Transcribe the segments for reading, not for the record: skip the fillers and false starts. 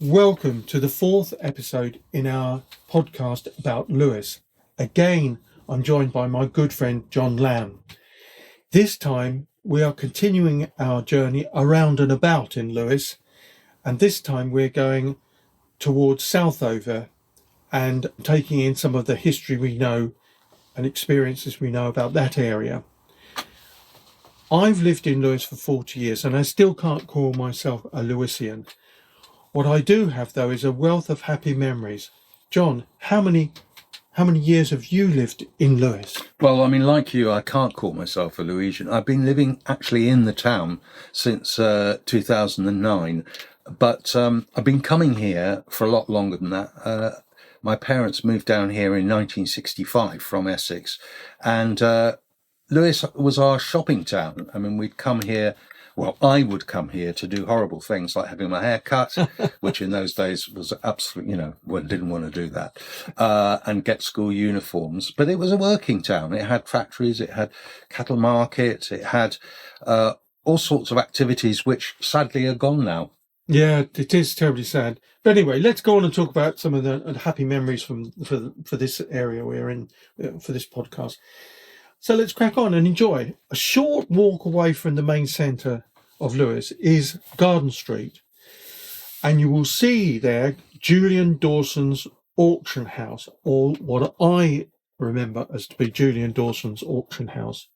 Welcome to the fourth episode in our podcast about Lewes. Again, I'm joined by my good friend John Lamb. This time we are continuing our journey around and about in Lewes, and this time we're going towards Southover and taking in some of the history we know and experiences we know about that area. I've lived in Lewes for 40 years and I still can't call myself a Lewesian. What I do have, though, is a wealth of happy memories. John, how many years have you lived in Lewes? Well, I mean, like you, I can't call myself a Lewesian. I've been living actually in the town since 2009, but I've been coming here for a lot longer than that. My parents moved down here in 1965 from Essex, and Lewes was our shopping town. I mean, we'd come here. Well, I would come here to do horrible things like having my hair cut, which in those days was absolutely, one didn't want to do that, and get school uniforms. But it was a working town. It had factories, it had cattle markets, it had all sorts of activities which sadly are gone now. Yeah, it is terribly sad. But anyway, let's go on and talk about some of the happy memories for this area we're in for this podcast. So let's crack on and enjoy. A short walk away from the main centre of Lewes is Garden Street. And you will see there Julian Dawson's auction house, or what I remember as to be Julian Dawson's auction house.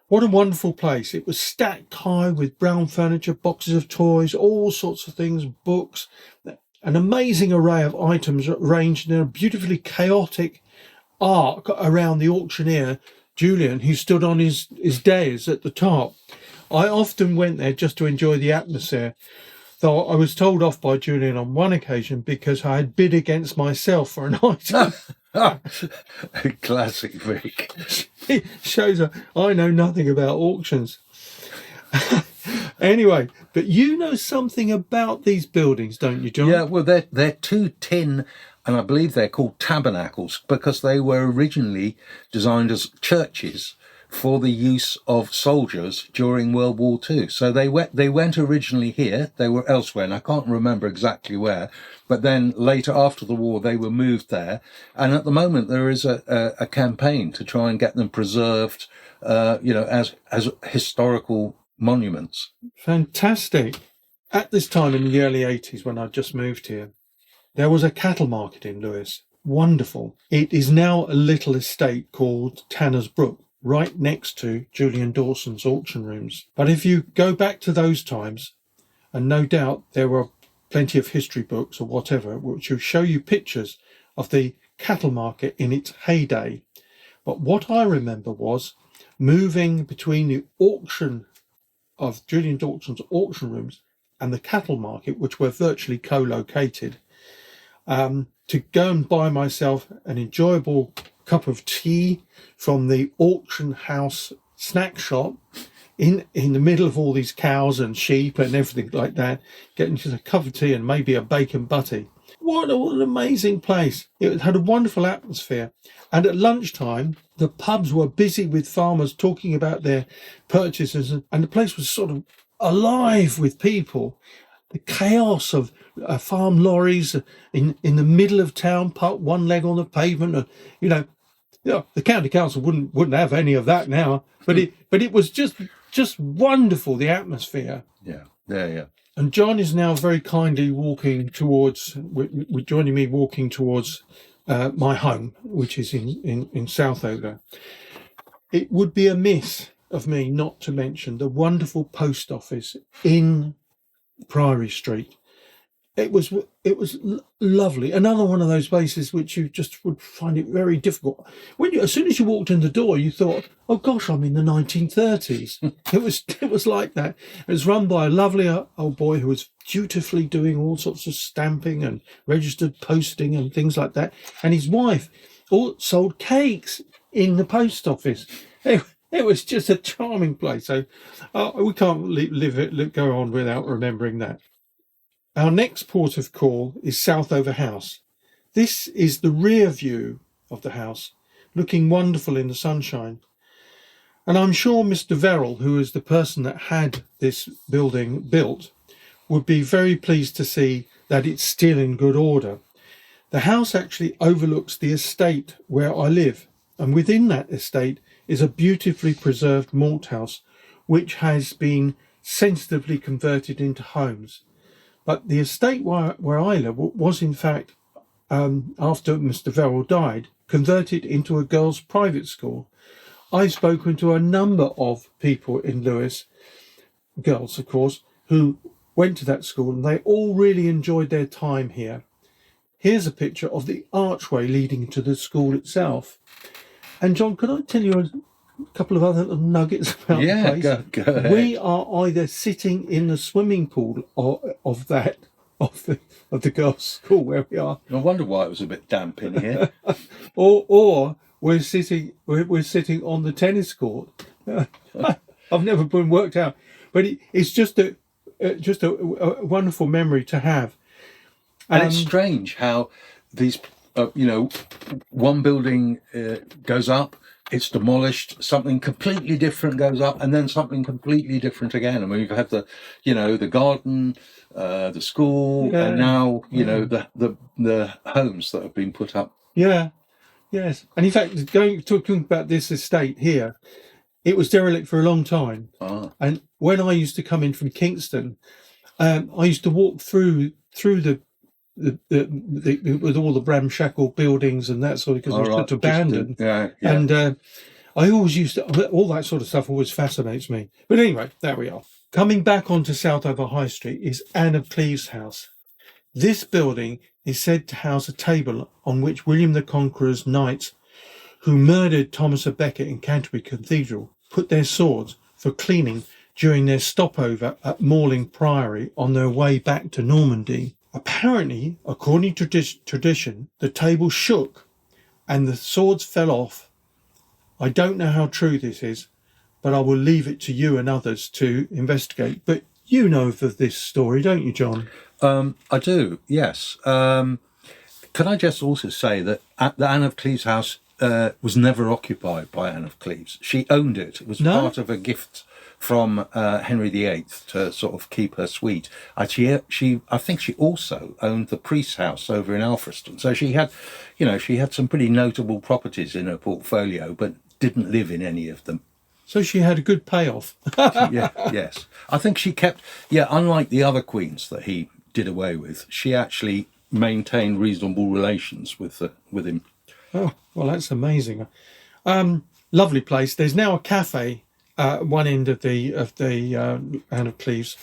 What a wonderful place. It was stacked high with brown furniture, boxes of toys, all sorts of things, books, an amazing array of items arranged in a beautifully chaotic arc around the auctioneer, Julian, who stood on his dais at the top. I often went there just to enjoy the atmosphere, though I was told off by Julian on one occasion because I had bid against myself for an item. Classic Vic. It shows I know nothing about auctions. Anyway, but you know something about these buildings, don't you, John? Yeah, well, they're two tin, and I believe they're called tabernacles because they were originally designed as churches for the use of soldiers during World War II. So they went originally here. They were elsewhere, and I can't remember exactly where. But then later, after the war, they were moved there. And at the moment, there is a campaign to try and get them preserved, as historical monuments. Fantastic. At this time in the early 80s, when I just moved here, there was a cattle market in Lewes. Wonderful. It is now a little estate called Tanner's Brook, right next to Julian Dawson's auction rooms. But if you go back to those times, and no doubt there were plenty of history books or whatever, which will show you pictures of the cattle market in its heyday. But what I remember was moving between the auction of Julian Dawson's auction rooms and the cattle market, which were virtually co-located, to go and buy myself an enjoyable cup of tea from the auction house snack shop in the middle of all these cows and sheep and everything like that, getting just a cup of tea and maybe a bacon butty. What an amazing place. It had a wonderful atmosphere. And at lunchtime, the pubs were busy with farmers talking about their purchases, and the place was sort of alive with people. The chaos of farm lorries in the middle of town, parked one leg on the pavement. And, the county council wouldn't have any of that now. But it was just wonderful, the atmosphere. Yeah. And John is now very kindly joining me walking towards my home, which is in Southover. It would be amiss of me not to mention the wonderful post office in Priory Street. It was lovely. Another one of those places which you just would find it very difficult. As soon as you walked in the door, you thought, "Oh gosh, I'm in the 1930s." It was like that. It was run by a lovely old boy who was dutifully doing all sorts of stamping and registered posting and things like that. And his wife all sold cakes in the post office. It was just a charming place. So we can't go on without remembering that. Our next port of call is Southover House. This is the rear view of the house, looking wonderful in the sunshine. And I'm sure Mr. Verrill, who is the person that had this building built, would be very pleased to see that it's still in good order. The house actually overlooks the estate where I live, and within that estate is a beautifully preserved malt house, which has been sensitively converted into homes. But the estate where I live was in fact, after Mr. Verrill died, converted into a girls' private school. I've spoken to a number of people in Lewes, girls of course, who went to that school, and they all really enjoyed their time here. Here's a picture of the archway leading to the school itself. And John, could I tell you a couple of other little nuggets about the place? Go ahead. We are either sitting in the swimming pool of the girls' school where we are, I wonder why it was a bit damp in here. or we're sitting on the tennis court. I've never been worked out, but it's just a wonderful memory to have. And it's strange how these, one building goes up, it's demolished, something completely different goes up, and then something completely different again. I mean, we've had the garden, the school, and now, the homes that have been put up. Yeah, yes. And in fact, talking about this estate here, it was derelict for a long time. Ah. And when I used to come in from Kingston, I used to walk through the with all the ramshackle buildings and that sort of, because it was just abandoned. And I always used to, all that sort of stuff always fascinates me. But anyway, there we are. Coming back onto Southover High Street is Anne of Cleves' house. This building is said to house a table on which William the Conqueror's knights, who murdered Thomas a Becket in Canterbury Cathedral, put their swords for cleaning during their stopover at Malling Priory on their way back to Normandy. Apparently, according to tradition, the table shook and the swords fell off. I don't know how true this is, but I will leave it to you and others to investigate. But you know of this story, don't you, John? I do, yes. Can I just also say that the Anne of Cleves house was never occupied by Anne of Cleves. She owned it. It was part of a gift from Henry VIII to sort of keep her suite. I think she also owned the priest's house over in Alfriston. So she had some pretty notable properties in her portfolio, but didn't live in any of them. So she had a good payoff. Yes. I think she kept, unlike the other queens that he did away with, she actually maintained reasonable relations with him. Oh, well, that's amazing. Lovely place. There's now a cafe at one end of the Anne of Cleves.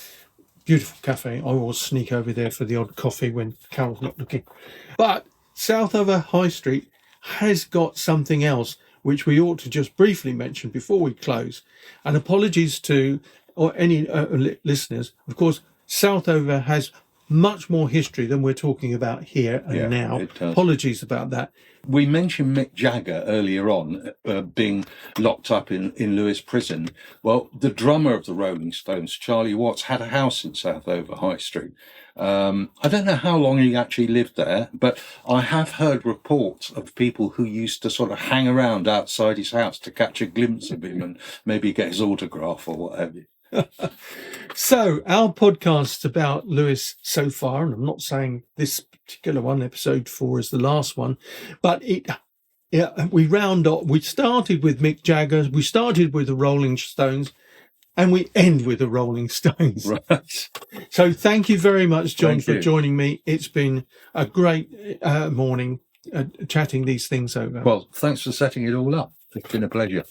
Beautiful cafe. I always sneak over there for the odd coffee when Carol's not looking. But Southover High Street has got something else which we ought to just briefly mention before we close. And apologies to any listeners. Of course, Southover has much more history than we're talking about here and now. Apologies about that. We mentioned Mick Jagger earlier on being locked up in Lewes prison. Well, the drummer of the Rolling Stones, Charlie Watts, had a house in Southover High Street. I don't know how long he actually lived there, but I have heard reports of people who used to sort of hang around outside his house to catch a glimpse of him and maybe get his autograph or what have you. So our podcast about Lewes so far, and I'm not saying this particular one, episode 4, is the last one, but we round up. We started with Mick Jagger, we started with the Rolling Stones, and we end with the Rolling Stones. Right. So thank you very much, John, for joining me. It's been a great morning chatting these things over. Well, thanks for setting it all up. It's been a pleasure.